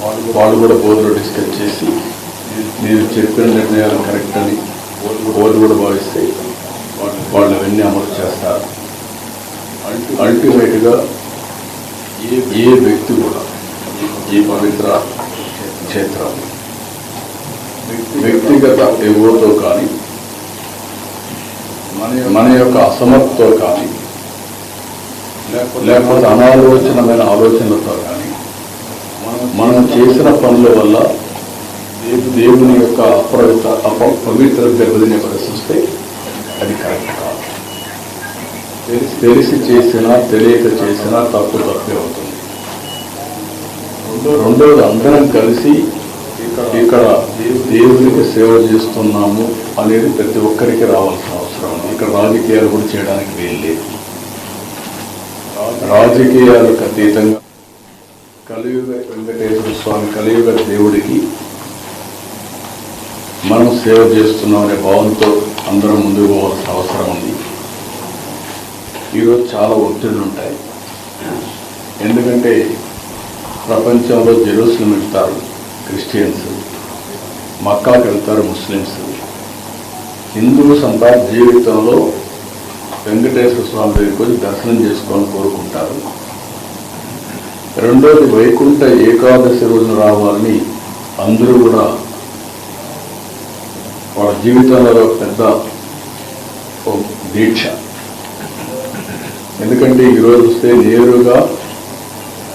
వాళ్ళు కూడా బోర్డులో డిస్కస్ చేసి మీరు చెప్పిన నిర్ణయాలు కరెక్ట్ అని బోర్డు కూడా భావిస్తే వాళ్ళు అవన్నీ అమలు చేస్తారు. అల్టిమేట్గా ఏ వ్యక్తి కూడా ఈ పవిత్ర క్షేత్రం వ్యక్తిగత ఎగోతో కానీ మన యొక్క అసమర్థతో కానీ లేకపోతే అనాలోచనమైన ఆలోచనలతో కానీ మనం చేసిన పనుల వల్ల దేవుని యొక్క పవిత్ర దెబ్బతినే పరిస్థితి అది కరెక్ట్ కాదు. తెలిసి చేసినా తెలియక చేసినా తప్పే అవుతుంది. రెండోది అందరం కలిసి ఇక్కడ దేవునికి సేవ చేస్తున్నాము అనేది ప్రతి ఒక్కరికి రావాల్సిన అవసరం ఉంది. ఇక్కడ రాజకీయాలు కూడా చేయడానికి వీలు లేదు. రాజకీయాలకు అతీతంగా కలియుగ వెంకటేశ్వర స్వామి కలియుగ దేవుడికి మనం సేవ చేస్తున్నాం అనే భావంతో అందరం ముందుకు పోవాల్సిన అవసరం ఉంది. ఈరోజు చాలా ఒత్తిడులు ఉంటాయి. ఎందుకంటే ప్రపంచంలో జెరూసలేం వెళ్తారు క్రిస్టియన్స్, మక్కాకి వెళ్తారు ముస్లిమ్స్. హిందూస్ అంతా జీవితంలో వెంకటేశ్వర స్వామి దగ్గరికి వచ్చి దర్శనం చేసుకోవాలని కోరుకుంటారు. రెండోది వైకుంఠ ఏకాదశి రోజున రావాలని అందరూ కూడా వాళ్ళ జీవితంలో పెద్ద దీక్ష. ఎందుకంటే ఈరోజు వస్తే నేరుగా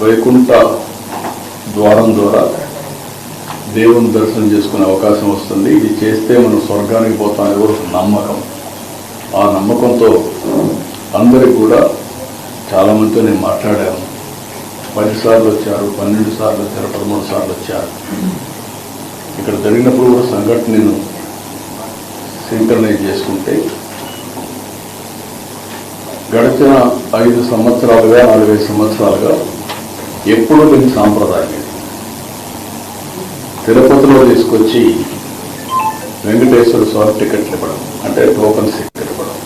వైకుంఠ ద్వారం ద్వారా దేవుని దర్శనం చేసుకునే అవకాశం వస్తుంది. ఇది చేస్తే మనం స్వర్గానికి పోతామని కూడా నమ్మకం. ఆ నమ్మకంతో అందరికి కూడా చాలామందితో నేను మాట్లాడాను. 10 సార్లు వచ్చారు, 12 సార్లు వచ్చారు, 13 సార్లు వచ్చారు. ఇక్కడ జరిగినప్పుడు కూడా సంఘటన నేను సింక్రనైజ్ చేసుకుంటే గడిచిన 5 సంవత్సరాలుగా 4-5 సంవత్సరాలుగా ఎప్పుడూ దీని సాంప్రదాయం తిరుపతిలో తీసుకొచ్చి వెంకటేశ్వర స్వామి టికెట్లు ఇవ్వడం, అంటే టోకన్స్ ఇవ్వడం.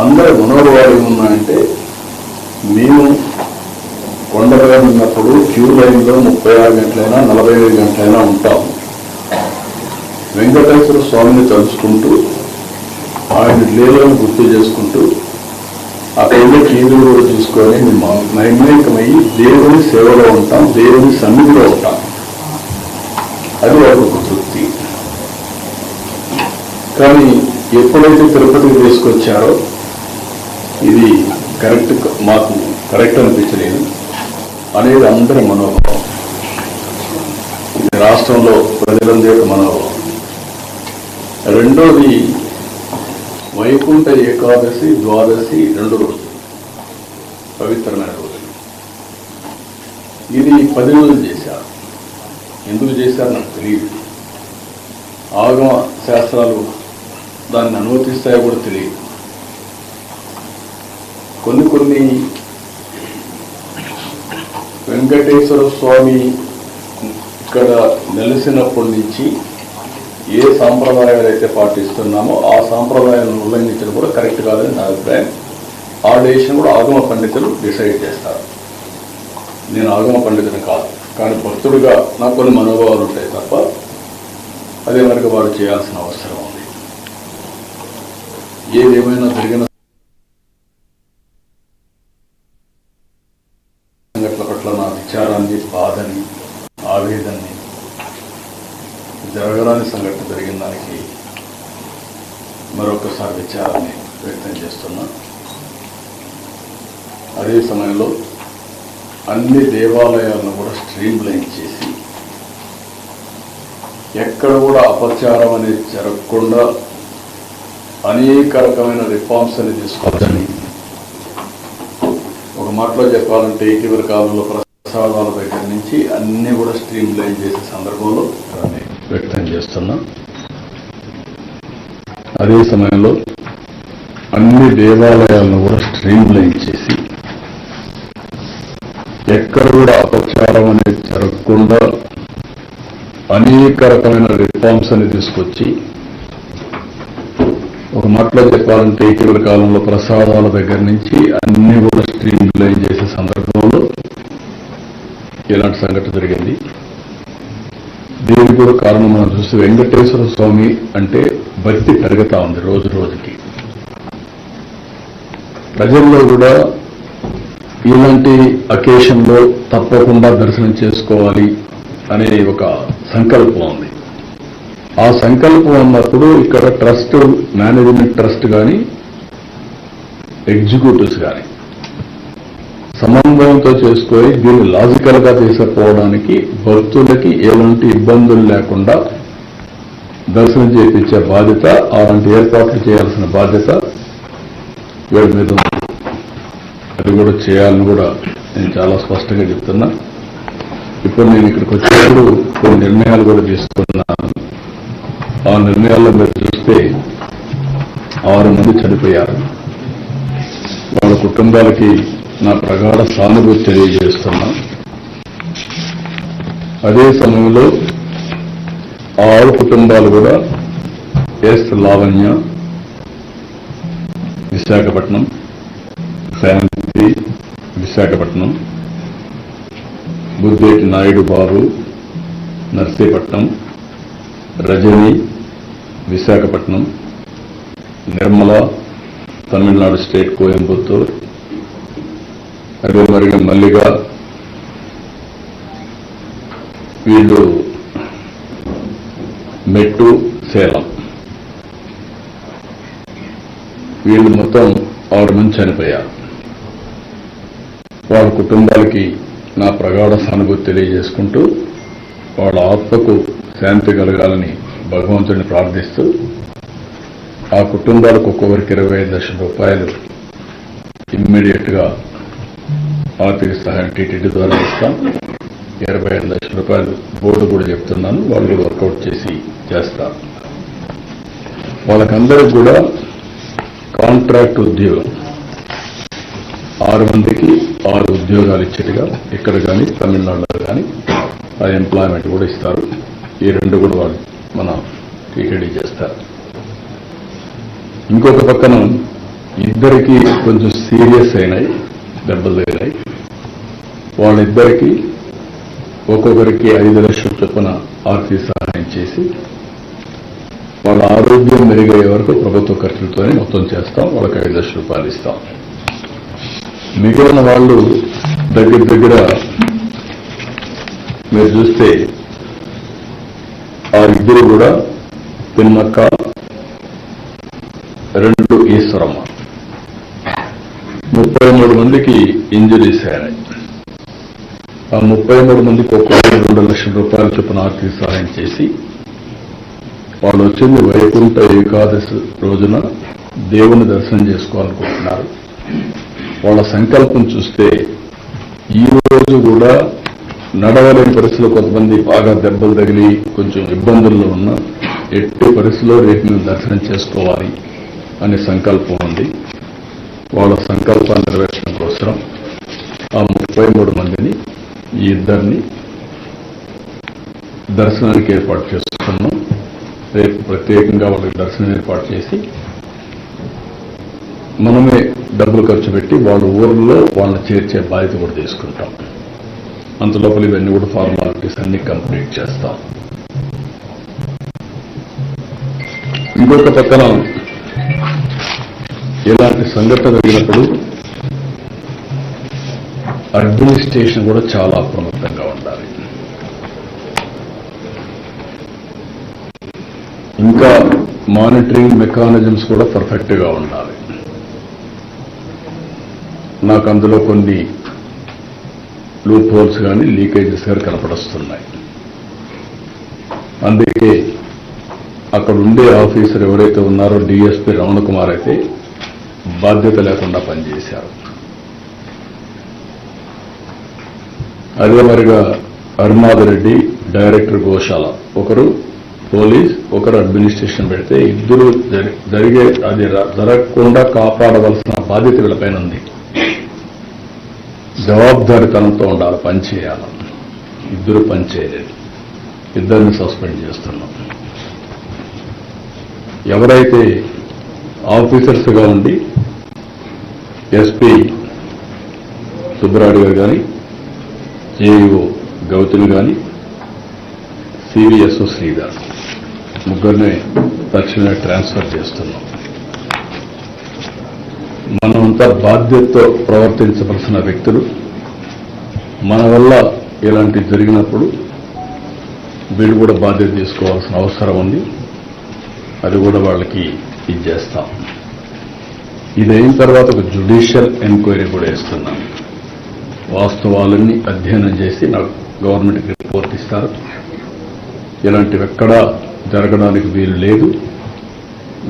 అందరి మనోభావాలు ఏమున్నాయంటే, మేము కొండపై ఉన్నప్పుడు క్యూ లైన్లో 36 గంటలైనా 45 గంటలైనా ఉంటాము. వెంకటేశ్వర స్వామిని తలుచుకుంటూ ఆయన లీలను గుర్తు చేసుకుంటూ అక్కడ కీదులు కూడా చూసుకొని మేము నైమికమయ్యి దేవుని సేవలో ఉంటాం, దేవుని సన్నిధిలో ఉంటాం. అది ఒక తృప్తి. కానీ ఎప్పుడైతే తిరుపతికి తీసుకొచ్చారో ఇది మాకు కరెక్ట్ అనిపించలేదు అనేది అందరి మనోభావం. ఇది రాష్ట్రంలో ప్రజలందరి యొక్క మనోభావం. రెండోది వైకుంఠ ఏకాదశి, ద్వాదశి 2 రోజులు పవిత్రమైన రోజులు. ఇది 10 రోజులు చేశారు. ఎందుకు చేశారు నాకు తెలియదు. ఆగమ శాస్త్రాలు దాన్ని అనుమతిస్తాయో కూడా తెలియదు. కొన్ని వెంకటేశ్వర స్వామి ఇక్కడ నెలసినప్పటి నుంచి ఏ సాంప్రదాయాలు అయితే పాటిస్తున్నామో ఆ సాంప్రదాయాలను ఉల్లంఘించడం కూడా కరెక్ట్ కాదని నా అభిప్రాయం. ఆ డెసిషన్ కూడా ఆగమ పండితులు డిసైడ్ చేస్తారు. నేను ఆగమ పండితుని కాదు, కానీ భక్తుడిగా నాకు కొన్ని మనోభావాలు ఉంటాయి తప్ప అదే మనకు వారు చేయాల్సిన అవసరం ఉంది. ఏదేమైనా జరిగిన సంఘటనల పట్ల నా విచారాన్ని, బాధని, ఆవేదనని, జరగరాని సంఘటన జరిగిన దానికి మరొకసారి విచారాన్ని వ్యక్తం చేస్తున్నా. అదే సమయంలో అన్ని దేవాలయాలను కూడా స్ట్రీమ్లైన్ చేసి ఎక్కడ కూడా అపచారం అనేది జరగకుండా అనేక రకమైన రిఫార్మ్స్ అనేది తీసుకోవాలని, ఒక మాటలో చెప్పాలంటే ఇటీవల కాలంలో ప్రసాదాల దగ్గర నుంచి అన్నీ కూడా స్ట్రీమ్లైన్ చేసే సందర్భంలో వ్యక్తం చేస్తున్నా. అదే సమయంలో అన్ని దేవాలయాలను కూడా స్ట్రీమ్లైన్ చేసి ఎక్కడ కూడా అపచారం అనేది జరగకుండా అనేక రకమైన రిఫార్మ్స్ అని తీసుకొచ్చి, ఒక మాటలో చెప్పాలంటే ఇటీవల కాలంలో ప్రసాదాల దగ్గర నుంచి అన్ని కూడా స్ట్రీమ్లైన్ చేసే సందర్భంలో ఇలాంటి సంఘటన జరిగింది. దీనికి కూడా కారణం మనం చూస్తే వెంకటేశ్వర స్వామి అంటే భక్తి పెరుగుతా ఉంది రోజు రోజుకి. ప్రజల్లో కూడా ఇలాంటి అకేషన్లో తప్పకుండా దర్శనం చేసుకోవాలి అనే ఒక సంకల్పం ఉంది. ఆ సంకల్పం ఉన్నప్పుడు ఇక్కడ ట్రస్ట్, మేనేజ్మెంట్ ట్రస్ట్ కానీ ఎగ్జిక్యూటివ్స్ కానీ సమన్వయంతో చేసుకొని దీన్ని లాజికల్ గా తీసుకుపోవడానికి భక్తులకి ఎలాంటి ఇబ్బందులు లేకుండా దర్శనం చేయించే బాధ్యత, అలాంటి ఏర్పాట్లు చేయాల్సిన బాధ్యత వీళ్ళ మీద ఉంది. అది కూడా చేయాలని కూడా నేను చాలా స్పష్టంగా చెప్తున్నా. ఇప్పుడు నేను ఇక్కడికి వచ్చినప్పుడు కొన్ని నిర్ణయాలు కూడా తీసుకున్నాను. ఆ నిర్ణయాల్లో మీరు చూస్తే 6 మంది చనిపోయారు. వాళ్ళ కుటుంబాలకి నా ప్రగాఢ సానుభూతి తెలియజేస్తున్నా. అదే సమయంలో 6 కుటుంబాలు కూడా ఎస్ లావణ్య విశాఖపట్నం, శాంతి విశాఖపట్నం, బుద్ధేటి నాయుడు బాబు నర్సీపట్నం, రజని విశాఖపట్నం, నిర్మల తమిళనాడు స్టేట్ కోయంబత్తూర్, అదే మరిగా మల్లిగా వీళ్ళు మెట్టు సేలం. వీళ్ళు మొత్తం 6 మంది చనిపోయారు. వాళ్ళ కుటుంబాలకి నా ప్రగాఢ సానుభూతి తెలియజేసుకుంటూ వాళ్ళ ఆత్మకు శాంతి కలగాలని భగవంతుడిని ప్రార్థిస్తూ ఆ కుటుంబాలకు ఒక్కొక్కరికి 25 లక్షల రూపాయలు ఇమ్మీడియట్ గా ఆర్థిక సహాయం టీటీడీ ద్వారా ఇస్తాం. 25 లక్షల రూపాయలు బోర్డు కూడా చెప్తున్నాను, వాళ్ళు కూడా వర్కౌట్ చేసి చేస్తారు. వాళ్ళకందరికి కూడా కాంట్రాక్ట్ ఉద్యోగం 6 మందికి 6 ఉద్యోగాలు ఇచ్చేట్టుగా ఇక్కడ కానీ తమిళనాడులో కానీ ఆ ఎంప్లాయ్మెంట్ కూడా ఇస్తారు. ఈ 2 కూడా వాళ్ళు మన టీటీడీ చేస్తారు. ఇంకొక పక్కన ఇద్దరికి కొంచెం సీరియస్ అయినాయి, దెబ్బలు తగిలాయి. వాళ్ళిద్దరికి ఒక్కొక్కరికి 5 లక్షల చొప్పున ఆర్థిక సహాయం చేసి వాళ్ళ ఆరోగ్యం మెరుగయ్యే వరకు ప్రభుత్వ ఖర్చులతోనే మొత్తం చేస్తాం. వాళ్ళకి 5 లక్షల రూపాయలు ఇస్తాం. మిగిలిన వాళ్ళు దగ్గర మీరు చూస్తే ఆ ఇద్దరు కూడా పిన్నక్క, 2 ఈశ్వరమ్మ, 33 మందికి ఇంజరీస్ అయినాయి. ఆ 33 మందికి ఒక్కొక్కరు 2 లక్షల రూపాయల చొప్పున ఆర్థిక సహాయం చేసి వాళ్ళు వచ్చింది వైకుంఠ ఏకాదశి రోజున దేవుని దర్శనం చేసుకోవాలనుకుంటున్నారు. వాళ్ళ సంకల్పం చూస్తే ఈ రోజు కూడా నడవలేని పరిస్థితుల్లో కొంతమంది బాగా దెబ్బలు తగిలి కొంచెం ఇబ్బందుల్లో ఉన్న ఎట్టి పరిస్థితుల్లో రేపు మేము దర్శనం చేసుకోవాలి అనే సంకల్పం ఉంది. వాళ్ళ సంకల్పాన్ని నెరవేర్చడం కోసం ఆ 33 మందిని, ఈ ఇద్దరిని దర్శనానికి ఏర్పాటు చేస్తున్నాం. రేపు ప్రత్యేకంగా వాళ్ళకి దర్శనం ఏర్పాటు చేసి మనమే డబ్బులు ఖర్చు పెట్టి వాళ్ళ ఊర్లో వాళ్ళని చేర్చే బాధ్యత కూడా తీసుకుంటాం. అంతలోపల ఇవన్నీ కూడా ఫార్మాలిటీస్ అన్ని కంప్లీట్ చేస్తాం. ఇంకొక పక్కన ఇలాంటి సంఘటన జరిగినప్పుడు అడ్మినిస్ట్రేషన్ కూడా చాలా అప్రమత్తంగా ఉండాలి. ఇంకా మానిటరింగ్ మెకానిజమ్స్ కూడా పర్ఫెక్ట్ గా ఉండాలి. నాకు అందులో కొన్ని లూప్ హోల్స్ కానీ లీకేజెస్ కానీ కనపడొస్తున్నాయి. అందుకే అక్కడ ఉండే ఆఫీసర్ ఎవరైతే ఉన్నారో డిఎస్పీ రమణ కుమార్ అయితే బాధ్యత లేకుండా పనిచేశారు. అదే మరిగా అరుణాథరెడ్డి, డైరెక్టర్ గోశాల, ఒకరు పోలీస్, ఒకరు అడ్మినిస్ట్రేషన్ పెడితే ఇద్దరు జరిగే అది జరగకుండా కాపాడవలసిన బాధ్యత వీళ్ళపైన ఉంది. జవాబుదారితనంతో ఉండాలి, పనిచేయాలి. ఇద్దరు పనిచేయలేదు, ఇద్దరిని సస్పెండ్ చేస్తున్నాం. ఎవరైతే ఆఫీసర్స్గా ఉండి ఎస్పీ సుబ్బరాయుడు గారు కానీ, జేఈఓ గౌతమి కానీ సివిఎస్ఓ శ్రీధర్ ముగ్గురిని తక్షణమే ట్రాన్స్ఫర్ చేస్తున్నాం. మనమంతా బాధ్యతతో ప్రవర్తించవలసిన వ్యక్తులు. మన వల్ల ఇలాంటివి జరిగినప్పుడు వీళ్ళు కూడా బాధ్యత తీసుకోవాల్సిన అవసరం ఉంది. అది కూడా వాళ్ళకి ఇచ్చేస్తాం. ఇది అయిన తర్వాత ఒక జ్యుడిషియల్ ఎంక్వైరీ కూడా వేస్తున్నాం. వాస్తవాలన్నీ అధ్యయనం చేసి నాకు గవర్నమెంట్కి రిపోర్ట్ ఇస్తారు. ఇలాంటివి ఎక్కడా జరగడానికి వీలు లేదు.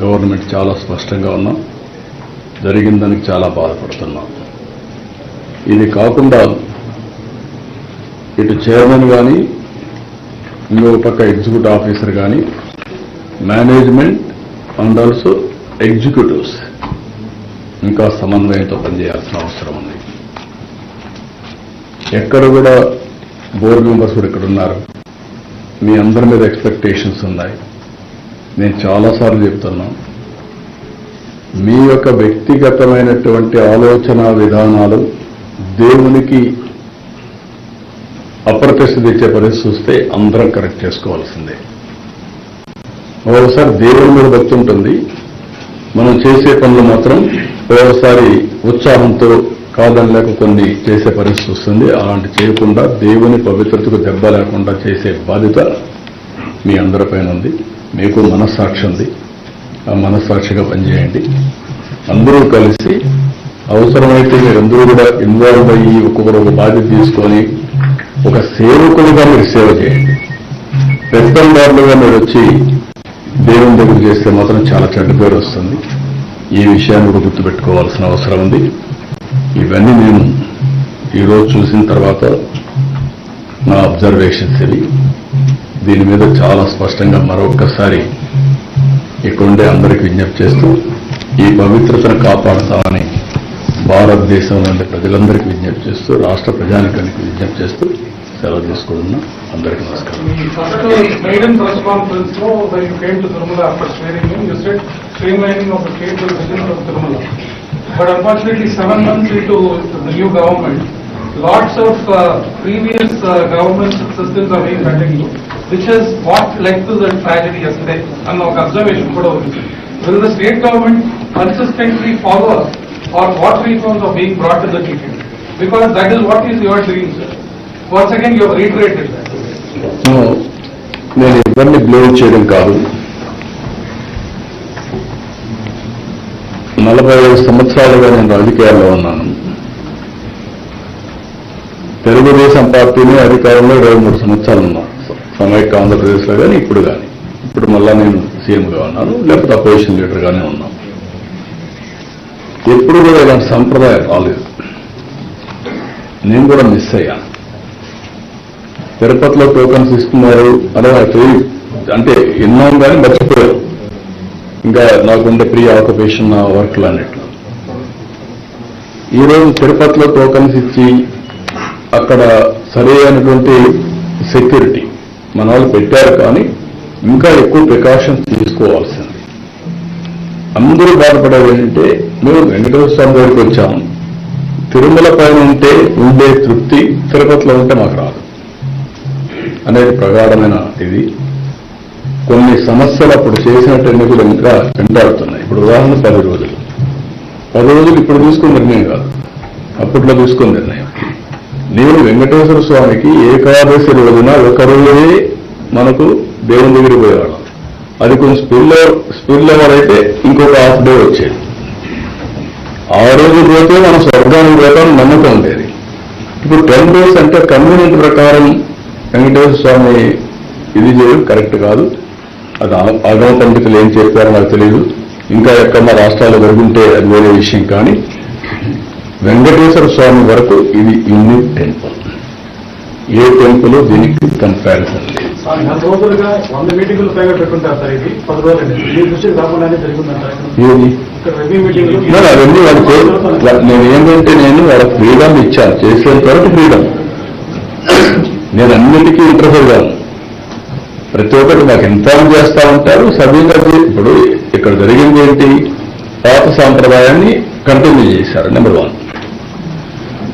గవర్నమెంట్ చాలా స్పష్టంగా ఉన్నాం. జరిగిన దానికి చాలా బాధపడుతున్నాం. ఇది కాకుండా ఇటు చైర్మన్ కానీ ఇంకొక పక్క ఎగ్జిక్యూటివ్ ఆఫీసర్ కానీ మేనేజ్మెంట్ అండ్ ఆల్సో ఎగ్జిక్యూటివ్స్ ఇంకా సమన్వయంతో పనిచేయాల్సిన అవసరం ఉంది. ఎక్కడ కూడా బోర్డు మెంబర్స్ కూడా ఇక్కడ ఉన్నారు. మీ అందరి మీద ఎక్స్పెక్టేషన్స్ ఉన్నాయి. నేను చాలాసార్లు చెప్తున్నాను, మీ యొక్క వ్యక్తిగతమైనటువంటి ఆలోచన విధానాలు దేవునికి అప్రతిష్ట తెచ్చే పరిస్థితి వస్తే అందరం కరెక్ట్ చేసుకోవాల్సిందే. ఒకసారి దేవుని మీద భక్తి ఉంటుంది, మనం చేసే పనులు మాత్రం ఒకసారి ఉత్సాహంతో కాదనలేక కొన్ని చేసే పరిస్థితి వస్తుంది. అలాంటి చేయకుండా దేవుని పవిత్రతకు దెబ్బ లేకుండా చేసే బాధ్యత మీ అందరిపైన ఉంది. మీకు మనస్సాక్షి ఉంది. ఆ మనస్సాక్షిగా పనిచేయండి. అందరూ కలిసి అవసరమైతే మీరందరూ కూడా ఇన్వాల్వ్ అయ్యి ఒక్కొక్కరు ఒక బాధ్యత తీసుకొని ఒక సేవకులుగా మీరు సేవ చేయండి. పెద్దందారులుగా మీరు వచ్చి దేవుని దగ్గర చేస్తే మాత్రం చాలా చెడ్డ పేరు వస్తుంది. ఈ విషయాన్ని కూడా గుర్తుపెట్టుకోవాల్సిన అవసరం ఉంది. ఇవన్నీ నేను ఈరోజు చూసిన తర్వాత నా అబ్జర్వేషన్స్ ఇవి. దీని మీద చాలా స్పష్టంగా మరొక్కసారి ఇక్కడుండే అందరికీ విజ్ఞప్తి చేస్తూ ఈ పవిత్రతను కాపాడతామని భారతదేశంలో ఉండే ప్రజలందరికీ విజ్ఞప్తి చేస్తూ రాష్ట్ర ప్రజానికానికి విజ్ఞప్తి చేస్తూ సెలవు తీసుకుంటున్నా. అందరికీ నమస్కారం. But unfortunately, 7 months into the new government, lots of previous government successes are being continued, which is what led to the tragedy yesterday. And now observation put over. Will the state government consistently follow or what reforms are being brought to the detail? Because that is what is your dream, sir. Once again, you have reiterated that. No, నేను ఎవరిని blame చేయడం కాదు. 45 సంవత్సరాలుగా నేను రాజకీయాల్లో ఉన్నాను. తెలుగుదేశం పార్టీని అధికారంలో 23 సంవత్సరాలు ఉన్నాను. సమైక్య ఆంధ్రప్రదేశ్లో కానీ ఇప్పుడు మళ్ళా నేను సీఎంగా ఉన్నాను, లేకపోతే అపోజిషన్ లీడర్గానే ఉన్నాను. ఎప్పుడు కూడా ఇలాంటి సంప్రదాయం రాలేదు. నేను కూడా మిస్ అయ్యాను. తిరుపతిలో టోకన్స్ ఇస్తున్నారు అనే అంటే విన్నాం కానీ మర్చిపోయారు. ఇంకా నాకుండే ప్రీ ఆక్యుపేషన్ నా వర్క్లు అన్నట్లు. ఈరోజు తిరుపతిలో టోకన్స్ ఇచ్చి అక్కడ సరైనటువంటి సెక్యూరిటీ మన వాళ్ళు పెట్టారు, కానీ ఇంకా ఎక్కువ ప్రికాషన్స్ తీసుకోవాల్సింది. అందరూ బాధపడేది ఏంటంటే, మేము వెంకటేశ్వర స్వామి దగ్గరికి వచ్చాము, తిరుమల పైన ఉంటే ఉండే తృప్తి తిరుపతిలో ఉంటే మాకు రాదు అనేది ప్రగాఢమైన ఇది. కొన్ని సమస్యలు అప్పుడు చేసినట్టు ఎన్నికలు ఇంకా వెంటాడుతున్నాయి. ఇప్పుడు ఉదాహరణ 10 రోజులు ఇప్పుడు తీసుకున్న నిర్ణయం కాదు, అప్పట్లో తీసుకున్న నిర్ణయం. నేను వెంకటేశ్వర స్వామికి ఏకాదశి రోజున ఒక రోజే మనకు దేవుని దగ్గరికి పోయేవాళ్ళం. అది కొంచెం స్పిల్ ఓవర్ అయితే ఇంకొక హాఫ్ డే వచ్చేది. ఆ రోజు పోతే మన స్వర్గానికి పోతామని నమ్మకం ఉండేది. ఇప్పుడు 10 days అంటే కన్వీనియంట్ ప్రకారం వెంకటేశ్వర స్వామి ఇది చేయడం కరెక్ట్ కాదు. అది ఆగమ పండితులు ఏం చెప్పారో నాకు తెలియదు. ఇంకా ఎక్కడ మా రాష్ట్రాల్లో జరుగుంటే అది వేరే విషయం. కానీ వెంకటేశ్వర స్వామి వరకు ఇది యూనిక్ టెంపుల్. ఏ టెంపుల్ దీనికి కంపారిజన్ లేదు. నేను ఏంటంటే వాళ్ళ ఫ్రీడమ్ ఇచ్చాను, చేసేంత వరకు ఫ్రీడమ్. నేను అన్నిటికీ ఇంటర్ఫేర్ కాను. ప్రతి ఒక్కటి నాకు ఇన్ఫార్మ్ చేస్తూ ఉంటారు. సభ్యులు ఇప్పుడు ఇక్కడ జరిగింది ఏంటి, పాత సాంప్రదాయాన్ని కంటిన్యూ చేశారు. నెంబర్ 1.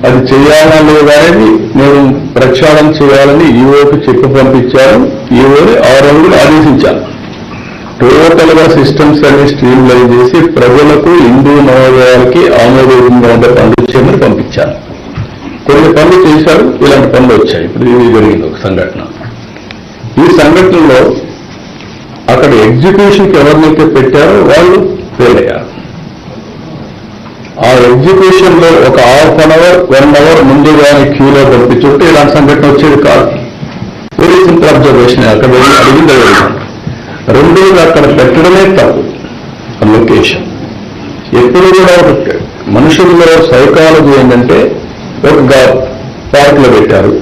అది చేయాలని లేదనేది నేను ప్రక్షాళన చేయాలని ఈవోకి చెప్పి పంపించాను. ఈవోని 6 రోజులు ఆదేశించాను. టోటల్ గా సిస్టమ్స్ అన్ని స్ట్రీమ్ లైన్ చేసి ప్రజలకు హిందూ నవోదయాలకి ఆమోదయోగ్యంగా ఉండే పనులు చేయమని పంపించాను. కొన్ని పనులు చేశారు, ఇలాంటి పనులు వచ్చాయి. ఇప్పుడు ఇది జరిగింది ఒక సంఘటన. ఈ సంఘటనలో అక్కడ ఎగ్జిక్యూషన్కి ఎవరినైతే పెట్టారో వాళ్ళు ఫెయిల్ అయ్యారు. ఆ ఎగ్జిక్యూషన్ లో ఒక ½ అన్ అవర్ 1 అవర్ ముందుగానే క్యూలో పంపించుంటే ఇలాంటి సంఘటన వచ్చేది కాదు. Very simple observation. అక్కడ అడిగింది అడిగాను. రెండోది అక్కడ పెట్టడమే తప్పు లొకేషన్. ఎప్పుడు కూడా మనుషుల్లో సైకాలజీ ఏంటంటే ఒక పార్కులో పెట్టారు,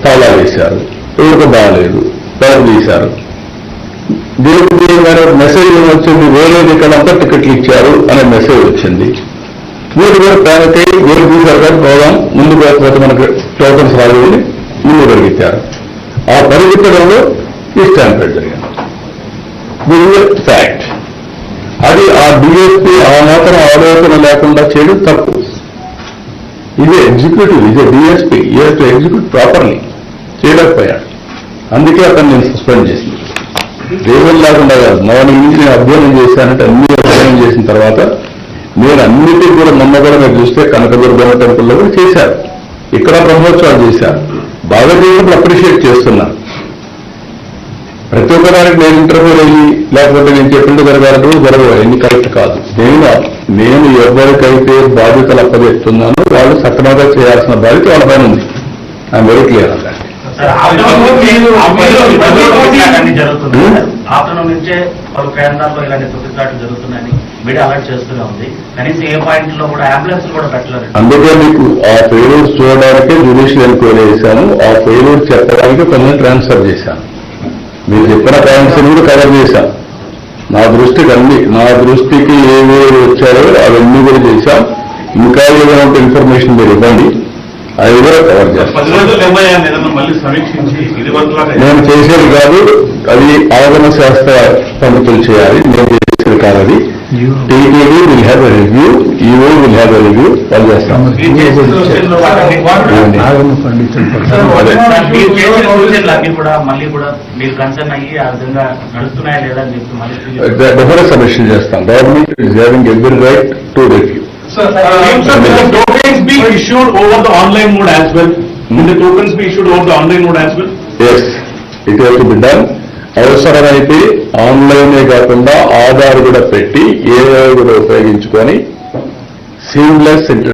తాళా వేశారు, ఎవరికి బాగాలేదు, తలుపు తీశారు. దీనికి మెసేజ్ వచ్చింది, వేరేది ఇక్కడంతా టికెట్లు ఇచ్చారు అనే మెసేజ్ వచ్చింది. మీరు కూడా ప్యానిక్ అయ్యి వేరు తీశారు కానీ పోదాం ముందు పోతే మనకు టోకన్స్ రాలేదని ముందు పరిగెత్తారు. ఆ పరిగెత్తడంలో ఈ స్టాంపేడ్ జరిగింది. This fact. అది ఆ డిఎస్పీ ఆ మాత్రం ఆలోచన లేకుండా చేయడం తప్పు. ఇది ఎగ్జిక్యూటివ్, ఇది డిఎస్పీ ఎగ్జిక్యూట్ ప్రాపర్లీ చేయలేకపోయాడు. అందుకే అతను నేను సస్పెండ్ చేసింది. దేవుడు లేకుండా కాదు, మార్నింగ్ నుంచి నేను అధ్యయనం చేశానంటే అన్ని అధ్యయనం చేసిన తర్వాత నేను అన్నిటికీ కూడా మొన్న కూడా మీరు చూస్తే కనకదుర్గమ్మ టెంపుల్లో కూడా చేశారు, ఇక్కడ బ్రహ్మోత్సవాలు చేశారు. బాగా చేసినప్పుడు అప్రిషియేట్ చేస్తున్నా. ప్రతి ఒక్కదానికి నేను ఇంటర్వ్యూలు అయ్యి లేకపోతే నేను చెప్పింది జరగాలంటే జరగదు, ఎన్ని కరెక్ట్ కాదు. నేను ఎవరికైతే బాధ్యతలు అప్పచెప్తున్నానో వాళ్ళు సక్రమంగా చేయాల్సిన బాధ్యత వాళ్ళ పైన ఉంది. ఐఎమ్ వెరీ క్లియర్ అన్నమాట. ఆఫ్టర్నూన్ నుంచే పలు కేంద్రాల్లో ఇలాంటి తొక్కిసలాట్లు జరుగుతున్నాయని మీడియా అలర్ట్ చేస్తూనే ఉంది. కనీసం ఏ పాయింట్ లో కూడా అంబులెన్స్ కూడా పెట్టలేదు. అందుకే మీకు ఆ ఫెయిల్యూర్ చూడడానికే జ్యుడిషియల్ ఎంక్వైరీ చేశాను. ఆ ఫెయిల్యూర్ చెప్పడానికి కొన్ని ట్రాన్స్ఫర్ చేశాను. మీరు చెప్పిన పాయింట్స్ కూడా కవర్ చేశాం. నా దృష్టికి ఏవేవి వచ్చాయో అవన్నీ కూడా చేశాం. ఇంకా ఏదైనా ఇన్ఫర్మేషన్ మీరు ఇవ్వండి, అది కూడా కవర్ చేస్తాం. నేను చేసేది కాదు, అది ఆగమ శాస్త్ర పండితులు చేయాలి. నేను చేసేది కాదు. అది TTD will have a review, EO will have a review, వాళ్ళు చేస్తాం. డెఫినెట్ సబ్మిషన్ చేస్తాం. Government is having every right to review. Tokens be issued over the online mode as well. Will the tokens be issued over the online mode as well? Yes, it has to be done. అవసరమైతే ఆన్లైనే కాకుండా ఆధార్ కూడా పెట్టి AI కూడా ఉపయోగించుకొని seamless